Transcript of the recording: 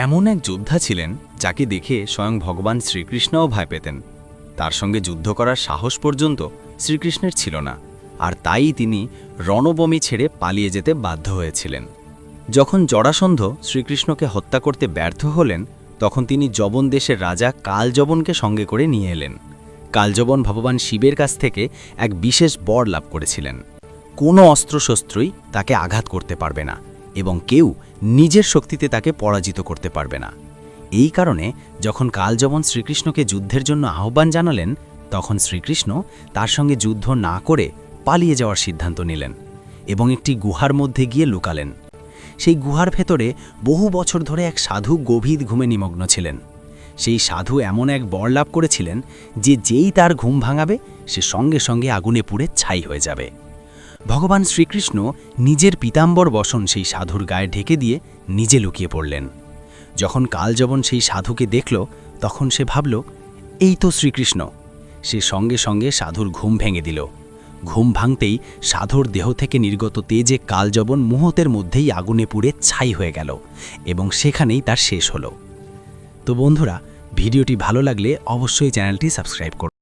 এমন এক যোদ্ধা ছিলেন যাকে দেখে স্বয়ং ভগবান শ্রীকৃষ্ণও ভয় পেতেন। তার সঙ্গে যুদ্ধ করার সাহস পর্যন্ত শ্রীকৃষ্ণের ছিল না, আর তাই তিনি রণভূমি ছেড়ে পালিয়ে যেতে বাধ্য হয়েছিলেন। যখন জরাসন্ধ শ্রীকৃষ্ণকে হত্যা করতে ব্যর্থ হলেন, তখন তিনি যবন দেশের রাজা কালযবনকে সঙ্গে করে নিয়ে এলেন। কালযবন ভগবান শিবের কাছ থেকে এক বিশেষ বর লাভ করেছিলেন। কোনো অস্ত্রশস্ত্রই তাকে আঘাত করতে পারবে না এবং কেউ নিজের শক্তিতে তাকে পরাজিত করতে পারবে না। এই কারণে যখন কালযবন শ্রীকৃষ্ণকে যুদ্ধের জন্য আহ্বান জানালেন, তখন শ্রীকৃষ্ণ তার সঙ্গে যুদ্ধ না করে পালিয়ে যাওয়ার সিদ্ধান্ত নিলেন এবং একটি গুহার মধ্যে গিয়ে লুকালেন। সেই গুহার ভেতরে বহু বছর ধরে এক সাধু গভীর ঘুমে নিমগ্ন ছিলেন। সেই সাধু এমন এক বর লাভ করেছিলেন যে যেই তার ঘুম ভাঙাবে সে সঙ্গে সঙ্গে আগুনে পুড়ে ছাই হয়ে যাবে। ভগবান শ্রীকৃষ্ণ নিজের পীতাম্বর বসন সেই সাধুর গায়ে ঢেকে দিয়ে নিজে লুকিয়ে পড়লেন। যখন কালযবন সেই সাধুকে দেখল, তখন সে ভাবল, এই তো শ্রীকৃষ্ণ। সে সঙ্গে সঙ্গে সাধুর ঘুম ভেঙে দিল। ঘুম ভাঙতেই সাধুর দেহ থেকে নির্গত তেজে কালযবন মুহূর্তের মধ্যেই আগুনে পুড়ে ছাই হয়ে গেল এবং সেখানেই তার শেষ হলো। তো বন্ধুরা, ভিডিওটি ভালো লাগলে অবশ্যই চ্যানেলটি সাবস্ক্রাইব করুন।